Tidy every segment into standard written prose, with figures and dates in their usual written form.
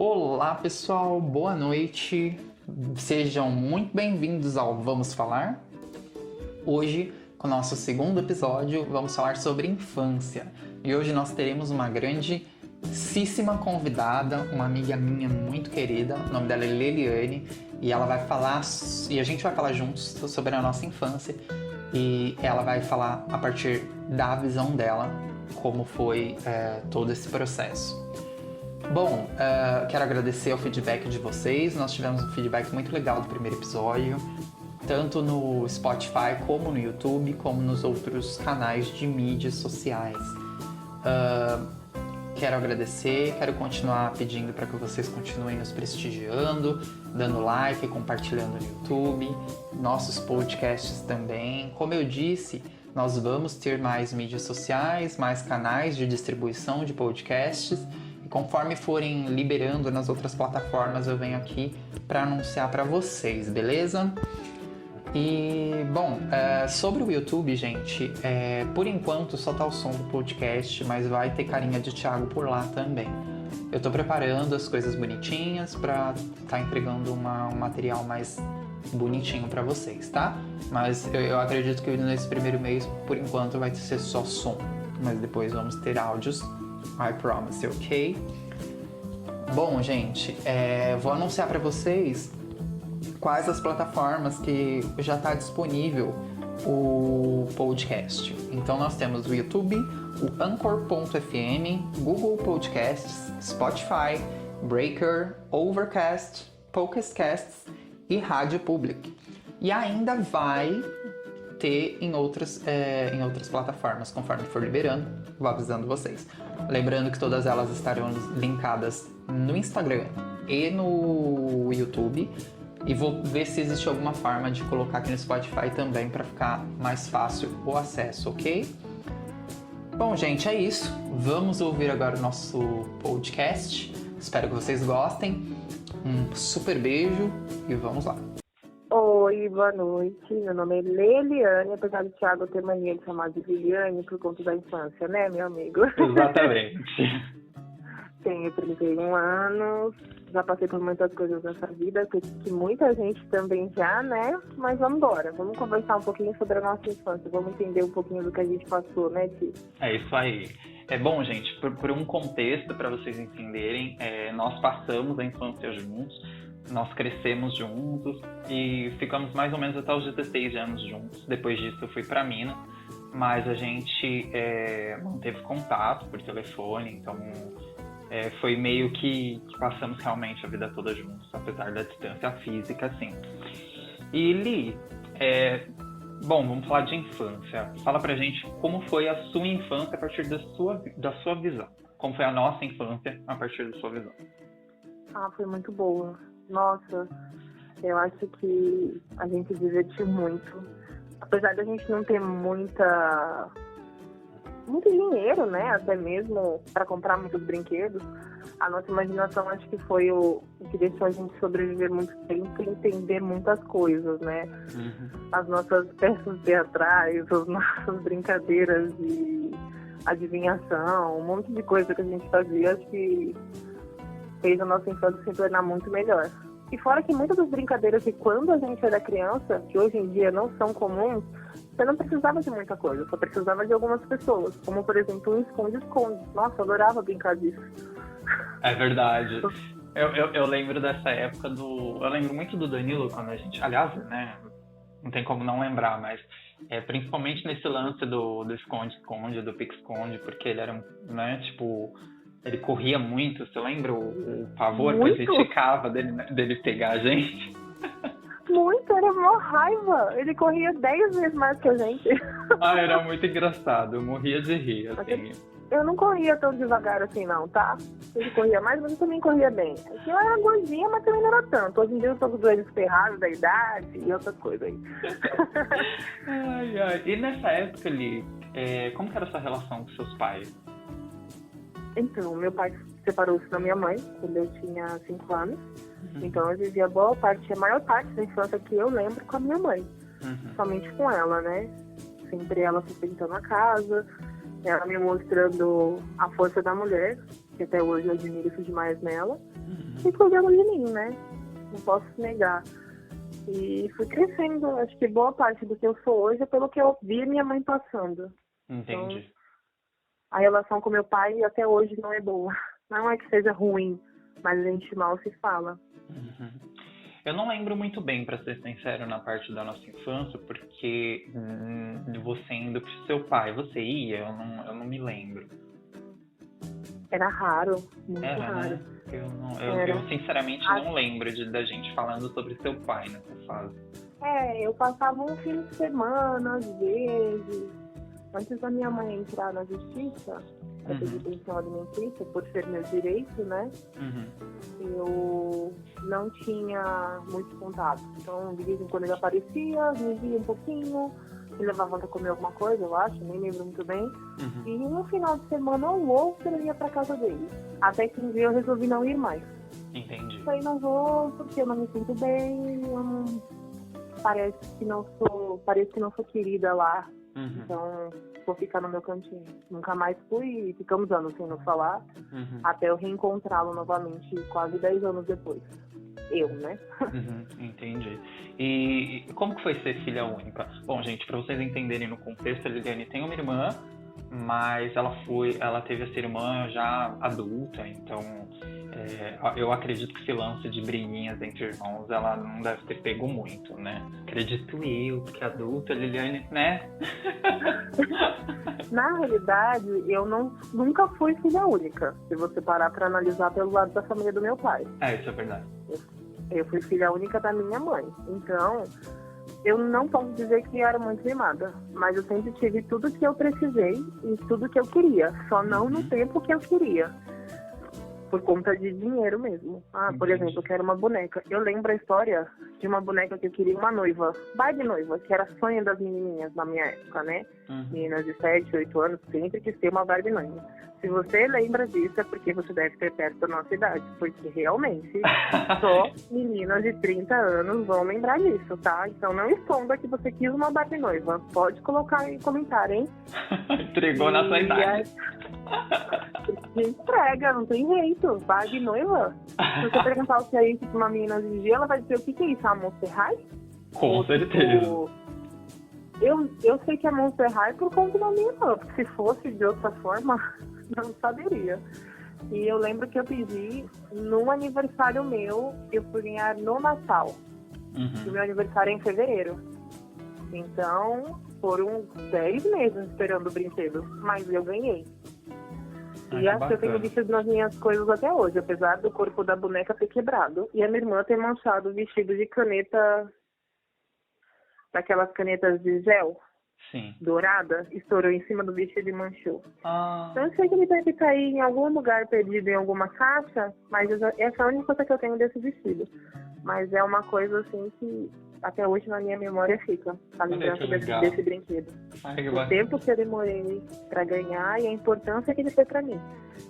Olá pessoal, boa noite, sejam muito bem-vindos ao Vamos Falar. Hoje, com o nosso segundo episódio, vamos falar sobre infância. E hoje nós teremos uma grandíssima convidada, uma amiga minha muito querida, o nome dela é Leliane, e ela vai falar, e a gente vai falar juntos sobre a nossa infância, e ela vai falar a partir da visão dela, como foi todo esse processo. Bom, quero agradecer o feedback de vocês. Nós tivemos um feedback muito legal do primeiro episódio, tanto no Spotify, como no YouTube, como nos outros canais de mídias sociais. Quero agradecer, quero continuar pedindo para que vocês continuem nos prestigiando, dando like, compartilhando no YouTube, nossos podcasts também. Como eu disse, nós vamos ter mais mídias sociais, mais canais de distribuição de podcasts. Conforme forem liberando nas outras plataformas, eu venho aqui para anunciar para vocês, beleza? E, bom, sobre o YouTube, gente, por enquanto só tá o som do podcast, mas vai ter carinha de Thiago por lá também. Eu tô preparando as coisas bonitinhas para tá entregando um material mais bonitinho para vocês, tá? Mas eu acredito que nesse primeiro mês, por enquanto, vai ser só som, mas depois vamos ter áudios. I promise, ok? Bom, gente, vou anunciar para vocês quais as plataformas que já está disponível o podcast. Então, nós temos o YouTube, o Anchor.fm, Google Podcasts, Spotify, Breaker, Overcast, Pocket Casts e Rádio Public. E ainda vai ter em outras plataformas, conforme for liberando, vou avisando vocês. Lembrando que todas elas estarão linkadas no Instagram e no YouTube. E vou ver se existe alguma forma de colocar aqui no Spotify também para ficar mais fácil o acesso, ok? Bom, gente, é isso. Vamos ouvir agora o nosso podcast. Espero que vocês gostem. Um super beijo e vamos lá. Oi, boa noite. Meu nome é Leliane, apesar do Thiago ter mania de chamar de Liliane por conta da infância, né, meu amigo? Exatamente. Tenho 31 anos, já passei por muitas coisas nessa vida, que muita gente também já, né? Mas vamos embora, vamos conversar um pouquinho sobre a nossa infância, vamos entender um pouquinho do que a gente passou, né, Ti? É isso aí. É bom, gente, por um contexto, para vocês entenderem, nós passamos a infância juntos. Nós crescemos juntos e ficamos mais ou menos até os 16 anos juntos. Depois disso eu fui para Minas, mas a gente manteve contato por telefone, então foi meio que passamos realmente a vida toda juntos, apesar da distância física, assim. E Li, bom, vamos falar de infância. Fala pra gente como foi a sua infância a partir da sua visão. Como foi a nossa infância a partir da sua visão. Foi muito boa. Nossa, eu acho que a gente divertiu muito. Apesar da gente não ter muito dinheiro, né? Até mesmo para comprar muitos brinquedos, a nossa imaginação acho que foi o que deixou a gente sobreviver muito tempo e entender muitas coisas, né? Uhum. As nossas peças teatrais, as nossas brincadeiras de adivinhação, um monte de coisa que a gente fazia, acho que fez a nossa infância se tornar muito melhor. E fora que muitas das brincadeiras de quando a gente era criança, que hoje em dia não são comuns, você não precisava de muita coisa, só precisava de algumas pessoas. Como, por exemplo, um esconde-esconde. Nossa, eu adorava brincar disso. É verdade. Eu lembro dessa época eu lembro muito do Danilo quando a gente... Aliás, né? Não tem como não lembrar, mas... principalmente nesse lance do esconde-esconde, do pique-esconde, porque ele era, né, tipo... Ele corria muito, você lembra o pavor que a gente ficava dele pegar a gente? Muito, era uma raiva. Ele corria 10 vezes mais que a gente. Era muito engraçado, eu morria de rir, assim. Eu não corria tão devagar assim não, tá? Ele corria mais, mas eu também corria bem. Eu era gordinha, mas também não era tanto. Hoje em dia eu tô com os joelhos ferrados da idade e outras coisas aí. E nessa época ali, como que era a sua relação com seus pais? Então, meu pai separou-se da minha mãe quando eu tinha 5 anos. Uhum. Então, eu vivia a maior parte da infância que eu lembro com a minha mãe. Uhum. Somente com ela, né? Sempre ela sustentando a casa, ela me mostrando a força da mulher, que até hoje eu admiro isso demais nela. E cuidando de mim, né? Não posso negar. E fui crescendo, acho que boa parte do que eu sou hoje é pelo que eu vi minha mãe passando. Entendi. Então, a relação com meu pai até hoje não é boa. Não é que seja ruim, mas a gente mal se fala. Eu não lembro muito bem, pra ser sincero, na parte da nossa infância, porque você indo pro seu pai, você ia? Eu não me lembro. Era raro, muito Era, raro. né? Eu sinceramente não lembro da gente falando sobre seu pai nessa fase. Eu passava um fim de semana, às vezes. Antes da minha mãe entrar na justiça, para pedir pensão alimentícia, por ser meu direito, né? Eu não tinha muito contato. Então, de vez em quando ele aparecia, me via um pouquinho, me levava para comer alguma coisa, eu acho, nem lembro muito bem. E no final de semana ou outro eu ia para casa dele. Até que um dia eu resolvi não ir mais. Entendi. Isso aí não vou, porque eu não me sinto bem, eu não... parece que não sou querida lá. Então, vou ficar no meu cantinho. Nunca mais fui e ficamos anos sem nos falar, até eu reencontrá-lo novamente, quase 10 anos depois. Eu, né? Entendi. E como que foi ser filha única? Bom, gente, para vocês entenderem no contexto, a Liliane tem uma irmã, mas ela teve essa irmã já adulta, então eu acredito que esse lance de briguinhas entre irmãos, ela não deve ter pego muito, né? Acredito eu, porque adulta, a Liliane, né? Na realidade, eu nunca fui filha única, se você parar para analisar pelo lado da família do meu pai. Isso é verdade. Eu fui filha única da minha mãe, então eu não posso dizer que era muito mimada, mas eu sempre tive tudo que eu precisei e tudo que eu queria, só não no tempo que eu queria. Por conta de dinheiro mesmo. Por exemplo, eu quero uma boneca. Eu lembro a história de uma boneca que eu queria, uma noiva. Barbie noiva, que era sonho das menininhas na minha época, né? Meninas de 7, 8 anos, sempre quis ter uma Barbie noiva. Se você lembra disso, é porque você deve ter perto da nossa idade. Porque realmente, só meninas de 30 anos vão lembrar disso, tá? Então não esconda que você quis uma Barbie noiva. Pode colocar aí em comentário, hein? Entregou na sua idade. Entrega, não tem jeito. Barbie noiva. Se você perguntar o que é isso pra uma menina hoje em dia, ela vai dizer o que é isso? A Monster High? Com certeza. Eu sei que é Monster High por conta da minha irmã, porque se fosse de outra forma, não saberia. E eu lembro que eu pedi num aniversário meu, eu fui ganhar no Natal. E o meu aniversário é em fevereiro. Então, foram 10 meses esperando o brinquedo, mas eu ganhei. E acho que eu tenho vestido nas minhas coisas até hoje, apesar do corpo da boneca ter quebrado. E a minha irmã ter manchado o vestido de caneta, daquelas canetas de gel, dourada, estourou em cima do vestido e manchou. Então eu sei que ele deve estar aí em algum lugar perdido em alguma caixa, mas essa é a única coisa que eu tenho desse vestido. Mas é uma coisa assim que até hoje na minha memória fica, a lembrança desse brinquedo. O tempo que eu demorei pra ganhar e a importância que ele foi pra mim.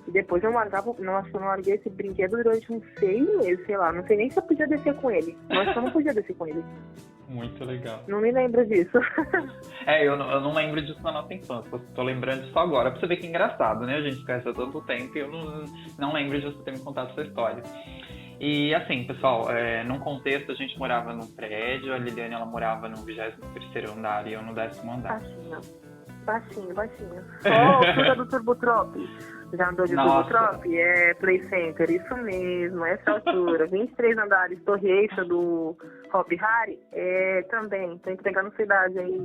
E depois eu larguei esse brinquedo durante uns 6 meses, sei lá. Não sei nem se eu podia descer com ele. Eu acho que eu não podia descer com ele. Muito legal. Não me lembro disso. Eu não lembro disso na nossa infância. Tô lembrando disso agora. Pra você ver que é engraçado, né? A gente conhece há tanto tempo e eu não lembro de você ter me contado essa história. E assim, pessoal, num contexto a gente morava num prédio, a Liliane ela morava no 23º andar e eu no 10º andar. Baixinho. Só a altura do Turbotrop. Já andou de Turbotrop? É Play Center, isso mesmo, essa altura. 23 andares, Torre Eiffel do Hop Harry, também, tô entregando cidade aí.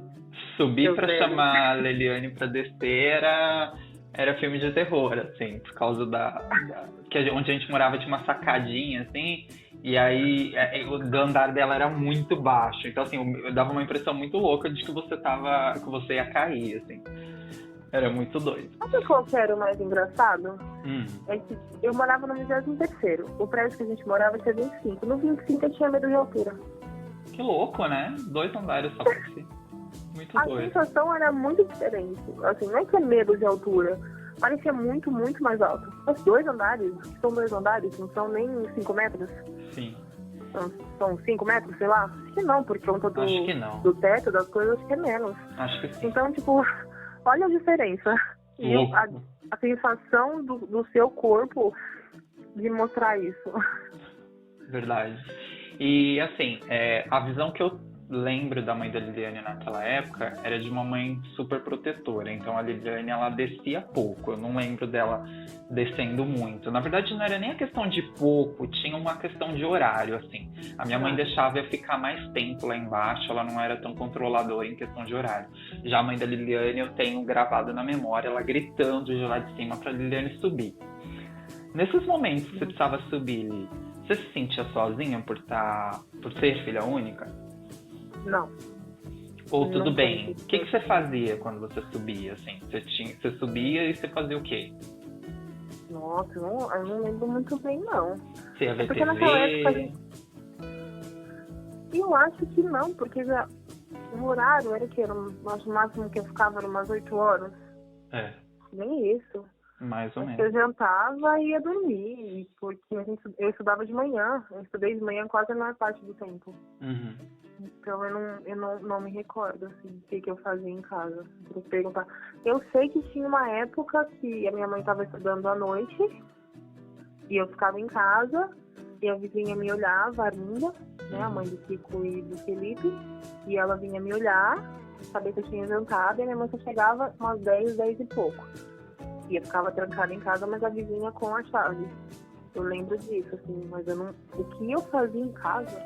Subir pra chamar a Liliane pra descer era filme de terror, assim, por causa onde a gente morava tinha uma sacadinha, assim, e aí o andar dela era muito baixo. Então, assim, eu dava uma impressão muito louca de que você ia cair, assim. Era muito doido. Sabe qual que era o mais engraçado? É que eu morava no 23º. O prédio que a gente morava tinha 25. No 25 eu tinha medo de altura. Que louco, né? 2 andares só pra si. Muito doido. A sensação era muito diferente. Assim, não é que é medo de altura. Parecia muito, muito mais alto. Os 2 andares, que são 2 andares, não são nem 5 metros? Sim. São 5 metros, sei lá? Acho que não, por conta do teto, das coisas, acho que é menos. Acho que sim. Então, tipo, olha a diferença. a sensação do seu corpo de mostrar isso. Verdade. E assim, a visão que eu lembro da mãe da Liliane naquela época era de uma mãe super protetora. Então a Liliane, ela descia pouco. Eu não lembro dela descendo muito. Na verdade, não era nem a questão de pouco, tinha uma questão de horário, assim. A minha mãe deixava eu ficar mais tempo lá embaixo, ela não era tão controladora em questão de horário. Já a mãe da Liliane, eu tenho gravado na memória ela gritando de lá de cima pra Liliane subir. Nesses momentos que você precisava subir, Li, você se sentia sozinha por ser filha única? Não. Ou tudo bem? O que você fazia quando você subia, assim? Você subia e você fazia o quê? Nossa, eu não lembro muito bem, não. Você ia ver porque TV? naquela época eu acho que não, porque já o horário era que era o máximo que eu ficava era umas 8 horas. Nem isso. Mais ou menos. Eu jantava e ia dormir, porque eu estudava de manhã. Eu estudei de manhã quase a maior parte do tempo. Uhum. Então eu não me recordo assim, o que eu fazia em casa. Vou perguntar. Eu sei que tinha uma época que a minha mãe estava estudando à noite e eu ficava em casa e a vizinha me olhava, a Arminda, né, a mãe do Kiko e do Felipe, e ela vinha me olhar, saber que eu tinha jantado, e a minha mãe só chegava umas 10 e pouco. E eu ficava trancada em casa, mas a vizinha com a chave. Eu lembro disso, assim, mas o que eu fazia em casa,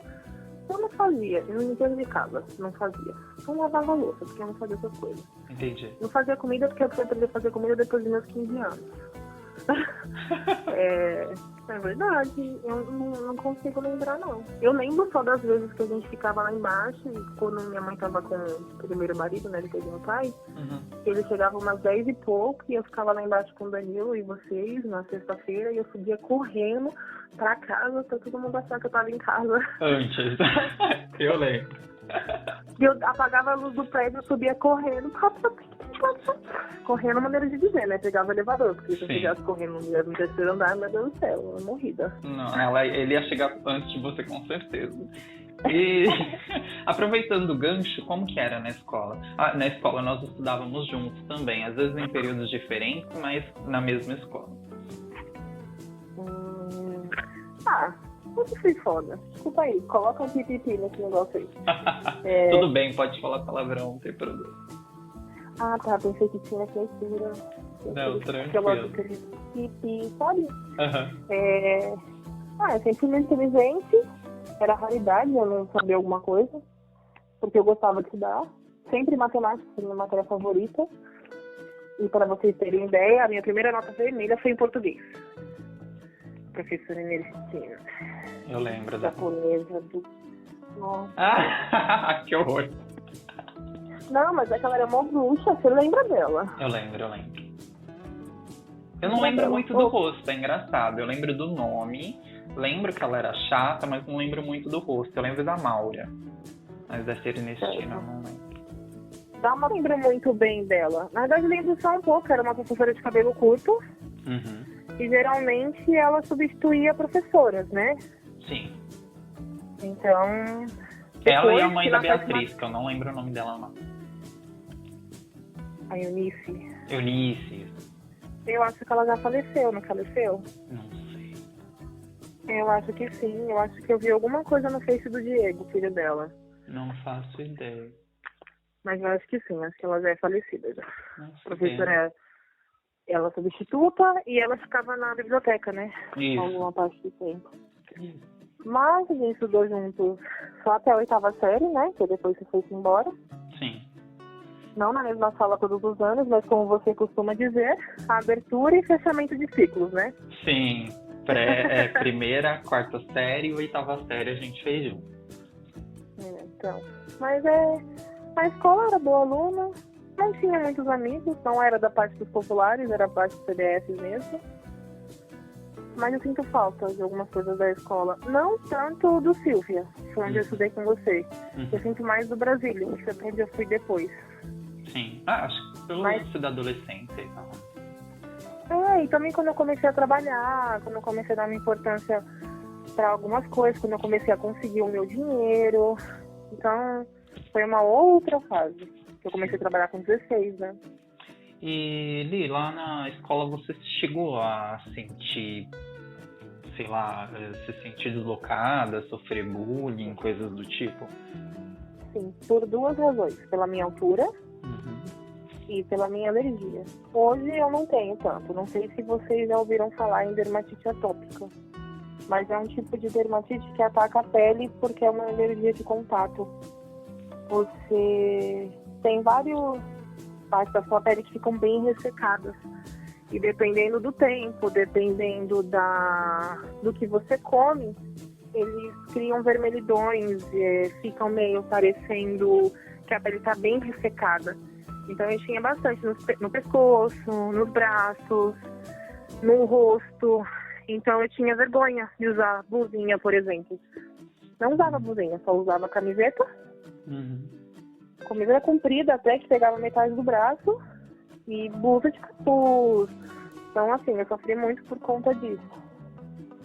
eu não fazia. Eu não limpava de casa, não fazia. Eu não lavava louça, porque eu não fazia essas coisas. Entendi. Não fazia comida, porque eu fui aprender a fazer comida depois dos meus 15 anos. É verdade, eu não consigo lembrar, não. Eu lembro só das vezes que a gente ficava lá embaixo, e quando minha mãe tava com o primeiro marido, né, depois do meu pai, ele chegava umas 10 e pouco, e eu ficava lá embaixo com o Danilo e vocês, na sexta-feira, e eu subia correndo pra casa, pra todo mundo achar que eu tava em casa. Antes. Eu lembro. E eu apagava a luz do prédio, subia correndo, correndo, maneira de dizer, né? Pegava o elevador, porque se eu estivesse correndo no terceiro andar, meu Deus do céu, eu morrida. Não, ele ia chegar antes de você, com certeza. E aproveitando o gancho, como que era na escola? Na escola nós estudávamos juntos também, às vezes em períodos diferentes, mas na mesma escola. Muito fui foda. Desculpa aí, coloca um pipipi nesse negócio aí. Tudo bem, pode falar palavrão, não tem problema. Ah, tá, pensei que tinha censura. Não, tranquilo. Pipi, sabe? Eu sempre fui muito inteligente. Era raridade eu não saber alguma coisa. Porque eu gostava de estudar. Sempre matemática foi minha matéria favorita. E para vocês terem ideia, a minha primeira nota vermelha foi em português. Professora Ernestina. Eu lembro japonesa do... Nossa. Que horror. Não, mas é que ela era uma bruxa, você lembra dela? Eu lembro. Eu não lembro muito do rosto, é engraçado. Eu lembro do nome, lembro que ela era chata, mas não lembro muito do rosto. Eu lembro da Maura, mas da Ernestina eu não lembro. Não lembro muito bem dela. Na verdade, lembro só um pouco, era uma professora de cabelo curto. E geralmente ela substituía professoras, né? Sim. Então... Ela e a mãe da Beatriz, que eu não lembro o nome dela, não. A Eunice. Eunice. Eu acho que ela já faleceu, não faleceu? Não sei. Eu acho que sim. Eu acho que eu vi alguma coisa no Face do Diego, filho dela. Não faço ideia. Mas eu acho que sim. Acho que ela já é falecida já. Nossa, professora, ela é substituta e ela ficava na biblioteca, né? Isso. Alguma parte do tempo. Mas a gente estudou juntos só até a 8ª série, né? Que depois você foi embora. Sim. Não na mesma sala todos os anos, mas como você costuma dizer, a abertura e fechamento de ciclos, né? Sim. Primeira, 4ª série e 8ª série a gente fez junto. Então. Mas a escola era boa aluna, não tinha muitos amigos, não era da parte dos populares, era da parte dos CDFs mesmo. Mas eu sinto falta de algumas coisas da escola. Não tanto do Silvia, foi onde eu estudei com você. Eu sinto mais do Brasília, que foi onde eu fui depois. Sim. Acho que pelo lance da adolescência e tal. E também quando eu comecei a trabalhar, quando eu comecei a dar uma importância para algumas coisas, quando eu comecei a conseguir o meu dinheiro. Então, foi uma outra fase. Eu comecei a trabalhar com 16, né? E Li, lá na escola você chegou a sentir, sei lá, se sentir deslocada, sofrer bullying, coisas do tipo? Sim, por duas razões. Pela minha altura e pela minha alergia. Hoje eu não tenho tanto. Não sei se vocês já ouviram falar em dermatite atópica. Mas é um tipo de dermatite que ataca a pele porque é uma alergia de contato. Você tem várias partes da sua pele que ficam bem ressecadas. E dependendo do tempo, dependendo do que você come, eles criam vermelhidões, ficam meio parecendo que a pele está bem ressecada. Então eu tinha bastante no pescoço, nos braços, no rosto. Então eu tinha vergonha de usar blusinha, por exemplo. Não usava blusinha, só usava camiseta. Camiseta comprida até que pegava metade do braço e blusa de capuz. Então assim, eu sofri muito por conta disso.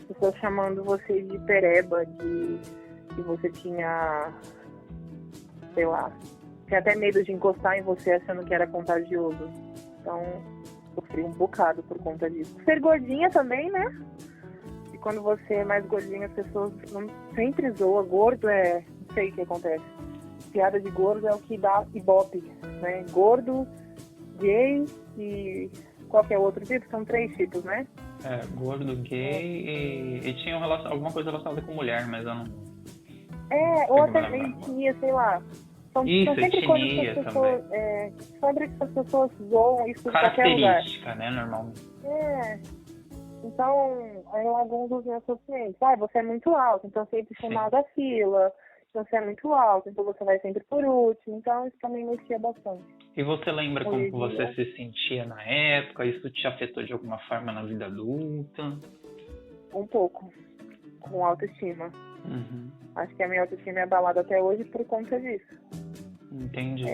Pessoas chamando você de pereba, que você tinha, sei lá, tinha até medo de encostar em você achando que era contagioso. Então, sofri um bocado por conta disso. Ser gordinha também, né? E quando você é mais gordinha, as pessoas não sempre zoam. Gordo não sei o que acontece. Piada de gordo é o que dá ibope, né? Gordo, gay e qualquer outro tipo. São 3 tipos, né? Gordo, gay e tinha alguma coisa relacionada com mulher, mas eu não... ou até etnia, sei lá. Isso, sempre etnia as pessoas, também. sempre que as pessoas zoam isso em qualquer lugar. Característica, né, normalmente. Então, alguns dos meus pacientes, você é muito alto, então sempre chamar da fila. Você é muito alto, então você vai sempre por último. Então, isso também mexia bastante. E você lembra como você se sentia na época? Isso te afetou de alguma forma na vida adulta? Um pouco, com autoestima. Acho que a minha autoestima é abalada até hoje por conta disso. Entendi.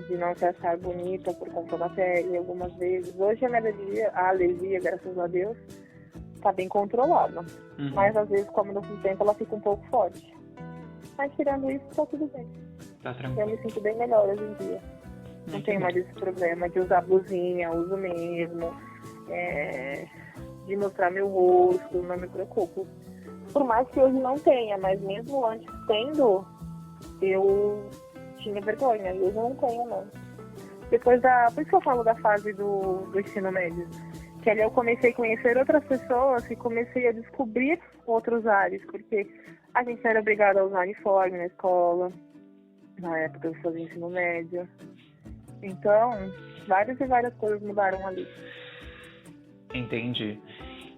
De não se achar bonita por conta da pele, algumas vezes. Hoje a alergia, graças a Deus, está bem controlada. Mas às vezes, como no tempo, ela fica um pouco forte. Mas tirando isso, tá tudo bem. Tá tranquilo. Eu me sinto bem melhor hoje em dia. Não tenho mais esse problema de usar blusinha, uso mesmo, de mostrar meu rosto, não me preocupo. Por mais que hoje não tenha, mas mesmo antes tendo, eu tinha vergonha, e hoje eu não tenho, não. Por isso que eu falo da fase do ensino médio, que ali eu comecei a conhecer outras pessoas e comecei a descobrir outros ares, porque a gente era obrigado a usar uniforme na escola, na época eu fazia ensino médio. Então, várias e várias coisas mudaram ali. Entendi.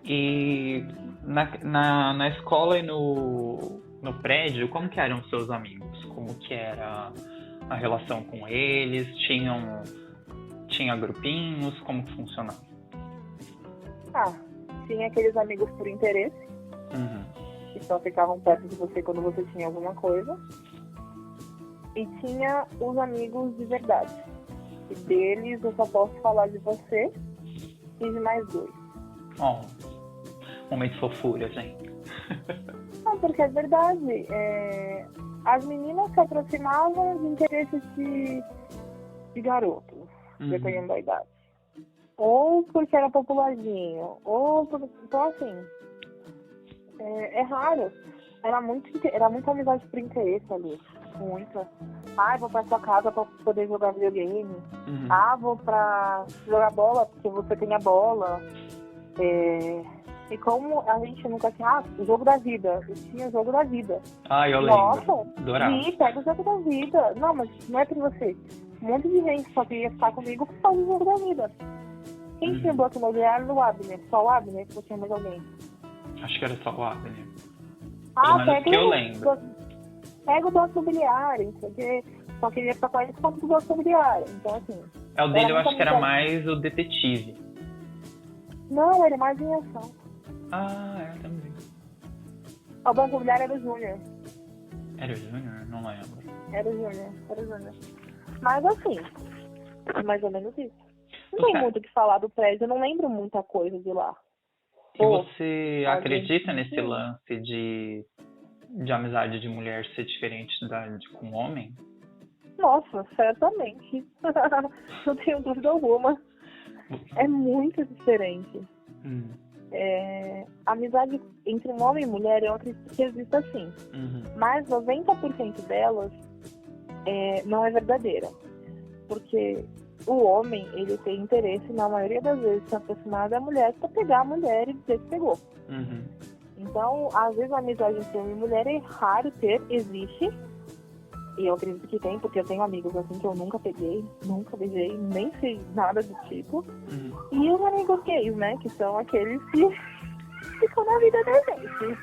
E na escola e no prédio, como que eram os seus amigos? Como que era a relação com eles? Tinha grupinhos? Como que funcionava? Tinha aqueles amigos por interesse, que só ficavam perto de você quando você tinha alguma coisa. E tinha os amigos de verdade. E deles eu só posso falar de você e de mais 2. Momento de fofura, gente. Não, porque é verdade. As meninas se aproximavam de interesses de garotos, dependendo da idade. Ou porque era popularzinho, então assim, é raro. Era muita amizade por interesse ali. Muita. Vou pra sua casa pra poder jogar videogame. Vou pra jogar bola porque você tem a bola. E como a gente nunca tinha, o jogo da vida. Eu tinha o jogo da vida. Eu lembro. Nossa, adorava. Pega o jogo da vida. Não, mas não é pra você. Um monte de gente só queria ficar comigo por causa do jogo da vida. Quem tinha bloco imobiliário era o Abner. Só o Abner? Ou tinha mais alguém? Acho que era só o Abner. Pelo menos que eu lembro. Pega o bloco imobiliário, porque só queria ficar com ele por conta do bloco imobiliário. Então, assim... O dele eu acho que era mais o detetive. Não, ele é mais em ação. Eu também. O banco imobiliário era o Júnior. Era o Júnior? Não lembro. Era o Júnior. Mas, assim, é mais ou menos isso. Não tem muito o que falar do prédio, eu não lembro muita coisa de lá. E você acredita nesse lance de amizade de mulher ser diferente com homem? Nossa, certamente. Não tenho dúvida alguma. É muito diferente. A amizade entre um homem e mulher, eu acredito que existe assim. Mas 90% delas não é verdadeira. Porque o homem, ele tem interesse, na maioria das vezes, se aproximar da mulher pra pegar a mulher e dizer que pegou. Então, às vezes, a amizade entre homem e mulher é raro ter, existe. E eu acredito que tem, porque eu tenho amigos assim que eu nunca peguei, nunca beijei, nem sei nada do tipo. E os amigos gays, né? Que são aqueles que ficam na vida da gente.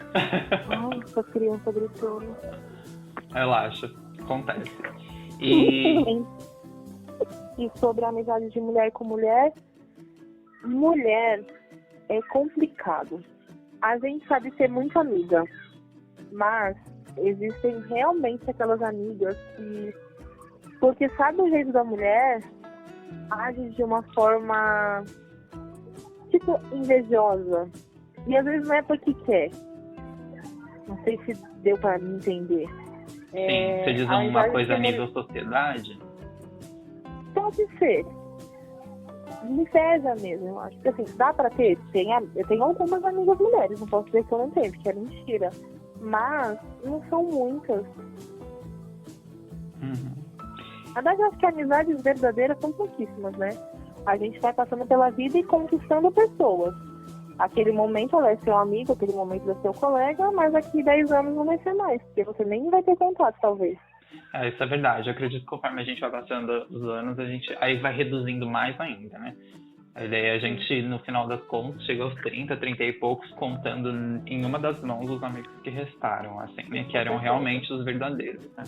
Ai, essa criança gritando. Relaxa, acontece. E sobre a amizade de mulher com mulher, mulher é complicado. A gente sabe ser muito amiga, mas existem realmente aquelas amigas que, porque sabe o jeito da mulher, age de uma forma tipo invejosa. E às vezes não é porque quer. Não sei se deu pra me entender. Sim, você diz uma coisa a nível sociedade? Pode ser. Inveja mesmo, eu acho. Porque assim, dá pra ter? Eu tenho algumas amigas mulheres, não posso dizer que eu não tenho, porque é mentira. Mas não são muitas. Na verdade, eu acho que amizades verdadeiras são pouquíssimas, né? A gente vai passando pela vida e conquistando pessoas. Aquele momento ela é seu amigo, aquele momento é seu colega, mas daqui 10 anos não vai ser mais, porque você nem vai ter contato, talvez. Isso é verdade. Eu acredito que conforme a gente vai passando os anos, aí vai reduzindo mais ainda, né? A ideia é a gente, no final das contas, chega aos 30 e poucos, contando em uma das mãos os amigos que restaram, assim, né? Que eram realmente os verdadeiros, né?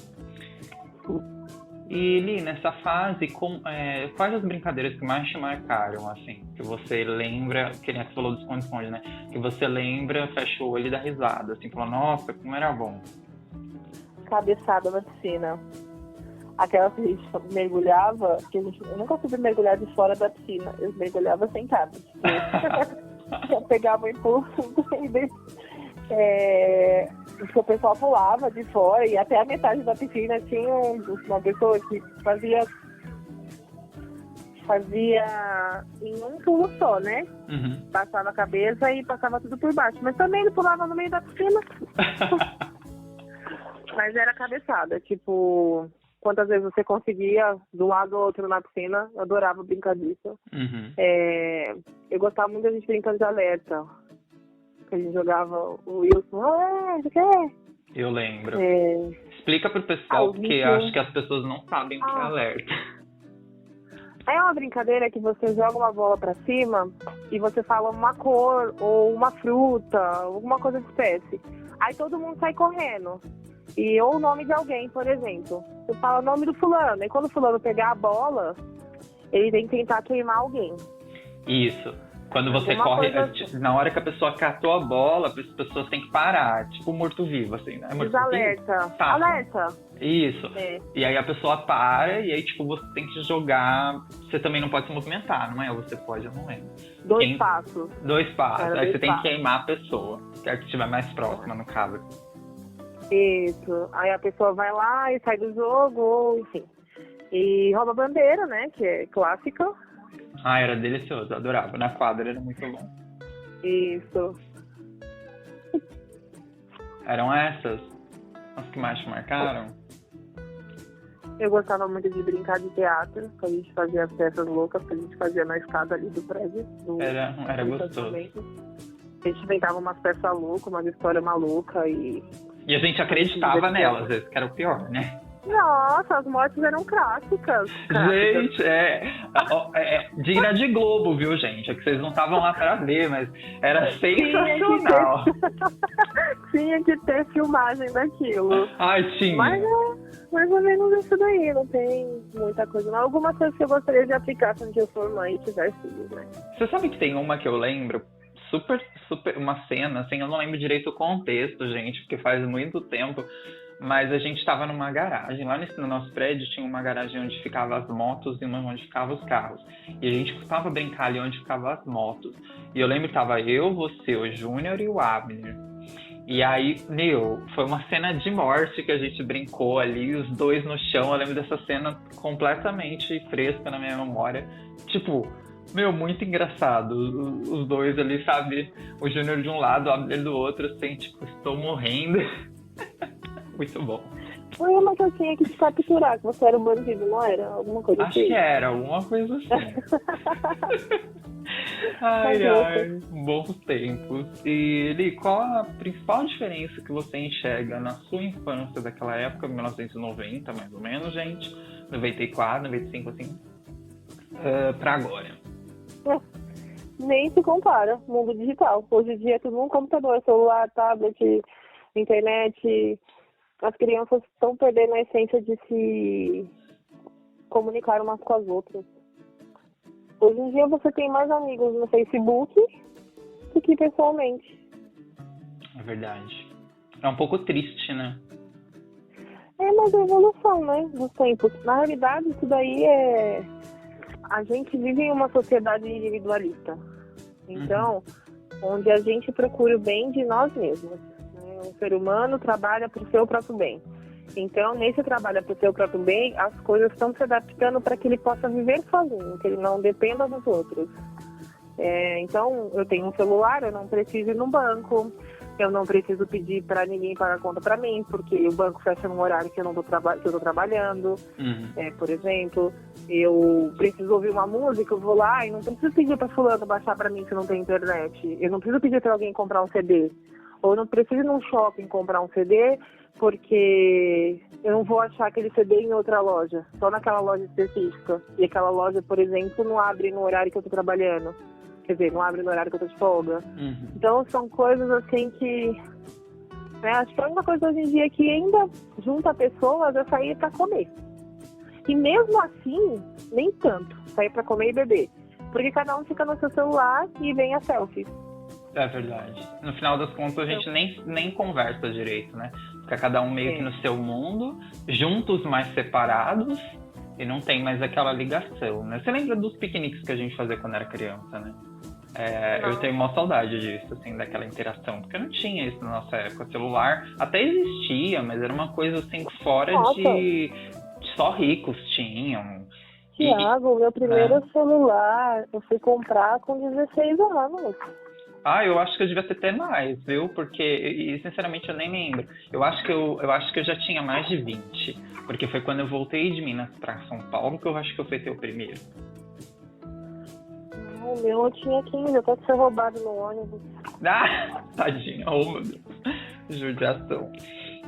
E, Li, nessa fase, quais as brincadeiras que mais te marcaram, assim? Que você lembra, que nem você falou do esconde-esconde, né? Que você lembra, fecha o olho e dá risada, assim, falou, nossa, como era bom. Cabeçada na piscina. Aquela que a gente mergulhava, eu nunca fui mergulhar de fora da piscina, eu mergulhava sentada. Tipo, eu pegava o impulso porque o pessoal pulava de fora e até a metade da piscina tinha uma pessoa que fazia em um pulo só, né? Passava a cabeça e passava tudo por baixo. Mas também ele pulava no meio da piscina. Mas era cabeçada, tipo, quantas vezes você conseguia de um lado ou outro na piscina, eu adorava brincar disso. Eu gostava muito da gente brincando de alerta. Que a gente jogava o Wilson, o quê? Eu lembro. Explica pro pessoal, porque acho que as pessoas não sabem o que é alerta. É uma brincadeira que você joga uma bola pra cima e você fala uma cor ou uma fruta, alguma coisa de espécie. Aí todo mundo sai correndo. Ou o nome de alguém, por exemplo. Você fala o nome do fulano. E quando o fulano pegar a bola, ele tem que tentar queimar alguém. Isso. Quando você corre, na hora que a pessoa catou a bola, as pessoas têm que parar. Tipo morto-vivo, assim, né? Alerta. Tá. Alerta. Isso. E aí a pessoa para e aí, tipo, você tem que jogar. Você também não pode se movimentar, não é? Ou você pode, eu não lembro. 2 passos. 2 passos. Aí você tem que queimar a pessoa. Que é a que estiver mais próxima, no caso. Isso. Aí a pessoa vai lá e sai do jogo, ou enfim. E rouba bandeira, né? Que é clássica. Era delicioso, eu adorava. Na quadra era muito bom. Isso. Eram essas as que mais te marcaram? Eu gostava muito de brincar de teatro, que a gente fazia as peças loucas que a gente fazia na escada ali do prédio. Era gostoso. A gente inventava umas peças loucas, uma história maluca e a gente acreditava nelas, às vezes, que era o pior, né? Nossa, as mortes eram clássicas. Gente, digna de Globo, viu, gente? É que vocês não estavam lá pra ver, mas era sensacional. Tinha que ter filmagem daquilo. Ai, tinha. Mas é mais ou menos isso daí, não tem muita coisa. Não. Algumas coisas que eu gostaria de aplicar quando eu for mãe e tiver filhos, né? Você sabe que tem uma que eu lembro, super, uma cena, assim, eu não lembro direito o contexto, gente, porque faz muito tempo. Mas a gente estava numa garagem, lá no nosso prédio tinha uma garagem onde ficavam as motos e uma onde ficavam os carros. E a gente costumava brincar ali onde ficavam as motos. E eu lembro que tava eu, você, o Júnior e o Abner. E aí, foi uma cena de morte que a gente brincou ali, os dois no chão. Eu lembro dessa cena completamente fresca na minha memória. Tipo, Meu, muito engraçado. Os dois ali, sabe? O Júnior de um lado, o Abner do outro, assim, tipo, estou morrendo. Muito bom. Foi uma que eu tinha que te capturar, que você era um bandido, não era? Alguma coisa Acho assim? que era, alguma coisa assim. Ai, bons tempos. E, Li, qual a principal diferença que você enxerga na sua infância daquela época, 1990, mais ou menos, gente? 94, 95, assim, pra agora? Nem se compara, mundo digital. Hoje em dia é tudo um computador, celular, tablet, internet. As crianças estão perdendo a essência de se comunicar umas com as outras. Hoje em dia você tem mais amigos no Facebook do que pessoalmente. É verdade. É um pouco triste, né? Mas é evolução, né, dos tempos. Na realidade, isso daí é... A gente vive em uma sociedade individualista. Então, onde a gente procura o bem de nós mesmos. Né? O ser humano trabalha para o seu próprio bem. Então, nesse trabalho para o seu próprio bem, as coisas estão se adaptando para que ele possa viver sozinho, que ele não dependa dos outros. Então, eu tenho um celular, eu não preciso ir no banco, eu não preciso pedir para ninguém pagar conta para mim, porque o banco fecha num horário que eu não estou trabalhando. Por exemplo, eu preciso ouvir uma música, eu vou lá e não preciso pedir para fulano baixar para mim se não tem internet. Eu não preciso pedir para alguém comprar um CD. Ou eu não preciso ir num shopping comprar um CD, porque eu não vou achar aquele CD em outra loja, só naquela loja específica. E aquela loja, por exemplo, não abre no horário que eu estou trabalhando. Quer dizer, não abre no horário que eu estou de folga. Então, são coisas assim que... Né, acho que a única coisa hoje em dia que ainda junta pessoas é sair para comer. E mesmo assim, nem tanto, sair para comer e beber. Porque cada um fica no seu celular e vem a selfie. É verdade. No final das contas, a gente nem conversa direito, né? Fica cada um meio que no seu mundo, juntos, mas separados, e não tem mais aquela ligação, né? Você lembra dos piqueniques que a gente fazia quando era criança, né? Eu tenho uma saudade disso, assim, daquela interação, porque não tinha isso na nossa época. O celular até existia, mas era uma coisa, assim, fora de... Só ricos tinham. Tiago, meu primeiro celular eu fui comprar com 16 anos. Eu acho que eu devia ter até mais, viu? Porque, sinceramente, eu nem lembro. Eu acho que eu já tinha mais de 20. Porque foi quando eu voltei de Minas pra São Paulo que eu acho que eu fui ter o primeiro. O meu eu tinha 15, até que foi roubado no ônibus. Tadinha. Oh, meu Deus. Judiação.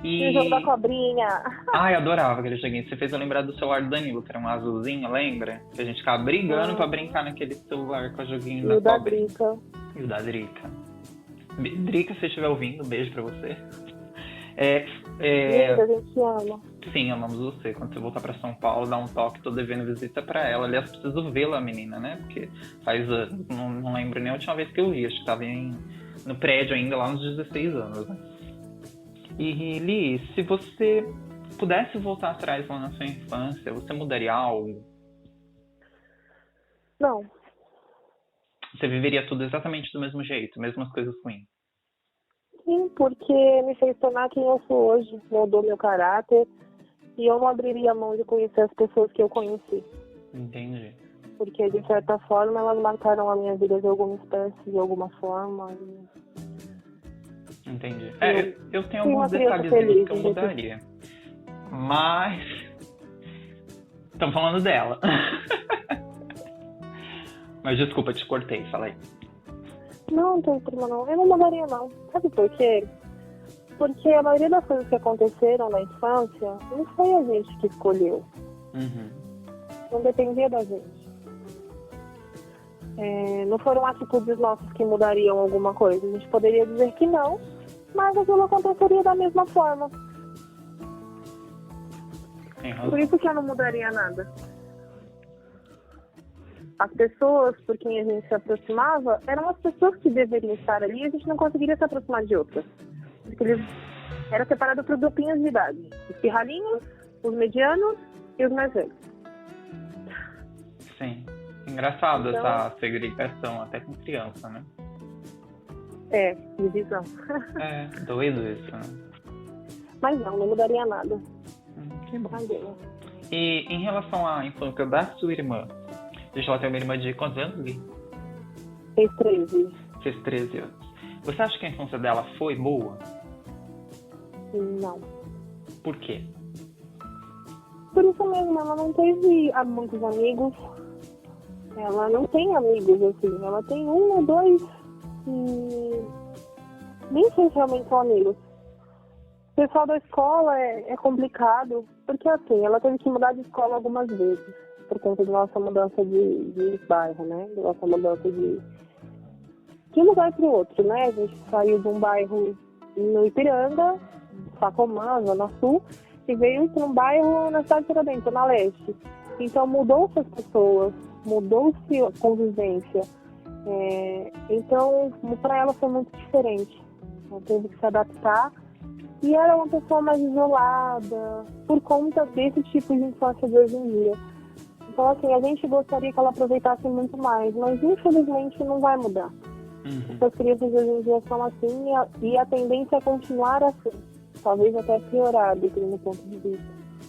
E o jogo da cobrinha. Eu adorava aquele joguinho. Você fez eu lembrar do celular do Danilo, que era um azulzinho, lembra? Que a gente ficava brigando pra brincar naquele celular com o joguinho da cobrinha. E o da Drica. Drica, se você estiver ouvindo, um beijo pra você. A gente ama. Sim, amamos você. Quando você voltar pra São Paulo, dá um toque, tô devendo visita pra ela. Aliás, preciso vê-la, menina, né? Porque faz anos, não lembro nem a última vez que eu vi. Acho que tava no prédio ainda, lá nos 16 anos, né? E, Li, se você pudesse voltar atrás lá na sua infância, você mudaria algo? Não. Você viveria tudo exatamente do mesmo jeito, mesmas coisas ruins? Sim, porque me fez tornar quem eu sou hoje, moldou meu caráter e eu não abriria a mão de conhecer as pessoas que eu conheci. Entendi. Porque, de certa forma, elas marcaram a minha vida de alguma espécie, de alguma forma. Entendi. Eu tenho alguns detalhezinhos que eu mudaria. Mas... Estamos falando dela. Mas desculpa, te cortei, fala aí. Não tem problema não. Eu não mudaria não. Sabe por quê? Porque a maioria das coisas que aconteceram na infância não foi a gente que escolheu. Não dependia da gente. Não foram atitudes nossas que mudariam alguma coisa. A gente poderia dizer que não, mas aquilo aconteceria da mesma forma. Por isso que eu não mudaria nada. As pessoas por quem a gente se aproximava eram as pessoas que deveriam estar ali e a gente não conseguiria se aproximar de outras. Porque eles eram separados por grupinhos de idade. Os pirralhinhos, os medianos e os mais velhos. Sim. Engraçado essa segregação, até com criança, né? Divisão. Doido isso, né? Mas não mudaria nada. Que bom. E em relação à infância da sua irmã, Deixa ela ter uma irmã de quantos anos, Gui? Fez 13. Fez 13 anos. Você acha que a infância dela foi boa? Não. Por quê? Por isso mesmo, ela não teve muitos amigos. Ela não tem amigos, assim. Ela tem um ou dois e nem sei se realmente são amigos. O pessoal da escola é complicado, porque assim, ela teve que mudar de escola algumas vezes, por conta da nossa mudança de bairro, né? Da nossa mudança de um lugar para o outro, né? A gente saiu de um bairro no Ipiranga, Sacomã, Zona Sul, e veio para um bairro na cidade de Tiradentes, na Leste. Então mudou-se as pessoas, mudou-se a convivência. Então, para ela foi muito diferente. Ela teve que se adaptar. E ela é uma pessoa mais isolada, por conta desse tipo de infância de hoje em dia. Então, assim, a gente gostaria que ela aproveitasse muito mais, mas infelizmente não vai mudar. As crianças de hoje em dia são assim e a tendência é continuar assim. Talvez até piorar, do meu ponto de vista.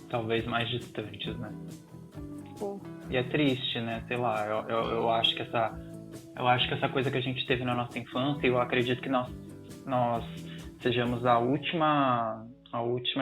Talvez mais distantes, né? Sim. E é triste, né? Sei lá, eu acho que essa coisa que a gente teve na nossa infância, eu acredito que nós sejamos a última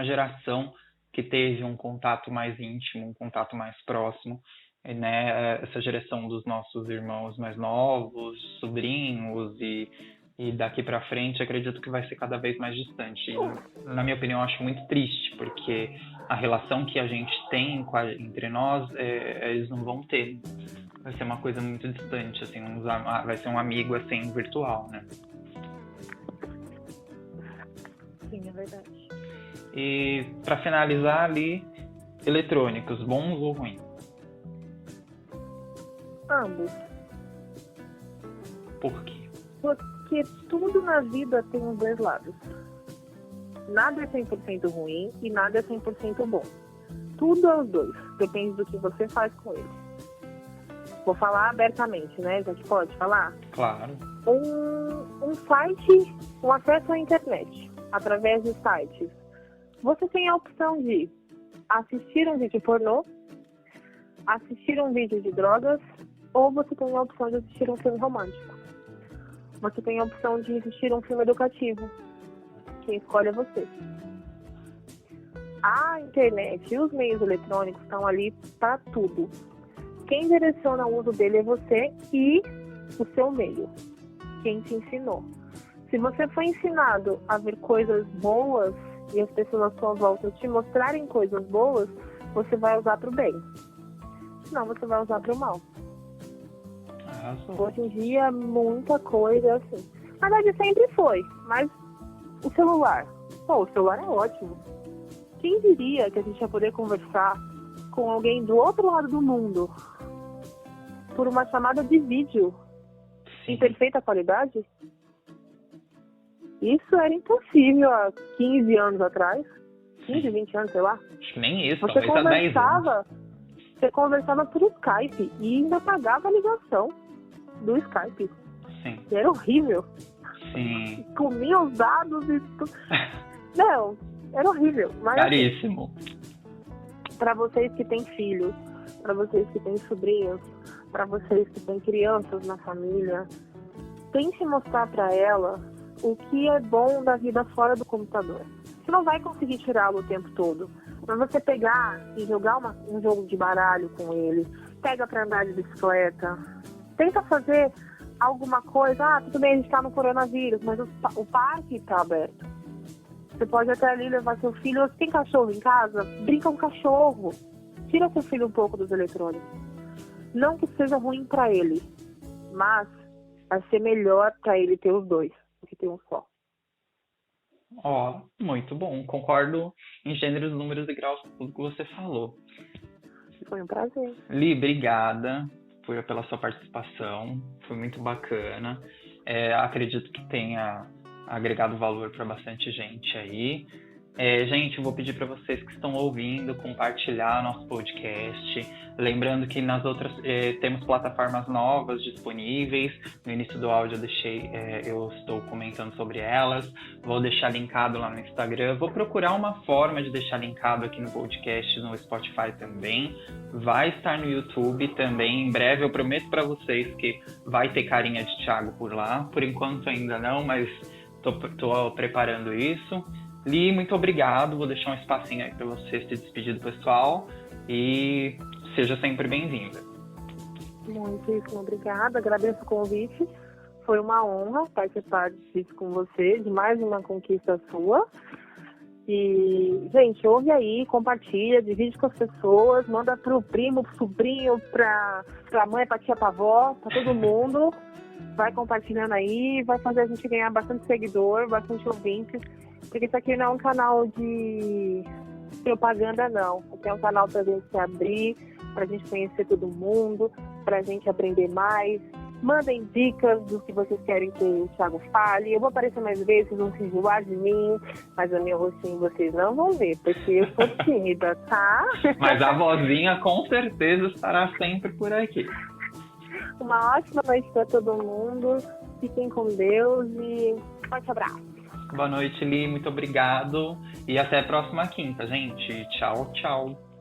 geração que teve um contato mais íntimo, um contato mais próximo, né? Essa geração dos nossos irmãos mais novos, sobrinhos e daqui para frente acredito que vai ser cada vez mais distante. E, na minha opinião, eu acho muito triste, porque a relação que a gente tem entre nós, eles não vão ter. Vai ser uma coisa muito distante, assim, vai ser um amigo assim virtual, né? Sim, é verdade. E para finalizar ali, eletrônicos, bons ou ruins? Ambos. Por quê? Porque tudo na vida tem os dois lados. Nada é 100% ruim e nada é 100% bom. Tudo é os dois. Depende do que você faz com ele. Vou falar abertamente, né? Já que pode falar? Claro. Um site, um acesso à internet, através de sites. Você tem a opção de assistir um vídeo pornô, assistir um vídeo de drogas, ou você tem a opção de assistir um filme romântico. Você tem a opção de assistir um filme educativo. Quem escolhe é você. A internet e os meios eletrônicos estão ali para tudo. Quem direciona o uso dele é você e o seu meio. Quem te ensinou. Se você foi ensinado a ver coisas boas e as pessoas à sua volta te mostrarem coisas boas, você vai usar para o bem. Senão você vai usar para o mal. Hoje em dia, muita coisa é assim. Na verdade, sempre foi. Mas o celular. O celular é ótimo. Quem diria que a gente ia poder conversar com alguém do outro lado do mundo por uma chamada de vídeo em perfeita qualidade? Isso era impossível há 15 anos atrás. 15, 20 anos, sei lá. Acho que nem isso, Você talvez há 10 anos. Você conversava por Skype e ainda pagava a ligação do Skype. Sim. E era horrível. Sim. Comia os dados e tudo. Não, era horrível. Mas, caríssimo. Para vocês que têm filhos, para vocês que têm sobrinhos, para vocês que têm crianças na família, tente mostrar para ela o que é bom da vida fora do computador. Você não vai conseguir tirá-lo o tempo todo. Mas você pegar e jogar um jogo de baralho com ele, pega para andar de bicicleta, tenta fazer alguma coisa. Tudo bem, a gente está no coronavírus, mas o parque está aberto. Você pode até ali levar seu filho. Você tem cachorro em casa? Brinca com cachorro. Tira seu filho um pouco dos eletrônicos. Não que seja ruim para ele, mas vai ser melhor para ele ter os dois do que ter um só. Muito bom. Concordo em gêneros, números e graus com tudo que você falou. Foi um prazer. Li, obrigada pela sua participação. Foi muito bacana. Acredito que tenha agregado valor para bastante gente aí. Gente, eu vou pedir para vocês que estão ouvindo compartilhar nosso podcast. Lembrando que nas outras temos plataformas novas disponíveis. No início do áudio eu estou comentando sobre elas. Vou deixar linkado lá no Instagram. Vou procurar uma forma de deixar linkado aqui no podcast, no Spotify também. Vai estar no YouTube também. Em breve eu prometo para vocês que vai ter carinha de Thiago por lá. Por enquanto ainda não, mas estou preparando isso. Li, muito obrigado. Vou deixar um espacinho aí para você se despedir do pessoal e seja sempre bem-vinda. Muitíssimo obrigada. Agradeço o convite. Foi uma honra participar disso com você, de mais uma conquista sua. E, gente, ouve aí, compartilha, divide com as pessoas, manda pro primo, pro sobrinho, pra mãe, pra tia, pra avó, pra todo mundo. Vai compartilhando aí, vai fazer a gente ganhar bastante seguidor, bastante ouvintes. Porque isso aqui não é um canal de propaganda, não. Aqui é um canal pra gente se abrir, pra gente conhecer todo mundo, pra gente aprender mais. Mandem dicas do que vocês querem que o Thiago fale. Eu vou aparecer mais vezes, vocês vão se enjoar de mim, mas o meu rostinho vocês não vão ver, porque eu sou tímida, tá? Mas a vozinha com certeza estará sempre por aqui. Uma ótima noite pra todo mundo. Fiquem com Deus e um forte abraço. Boa noite, Li. Muito obrigado. E até a próxima quinta, gente. Tchau, tchau.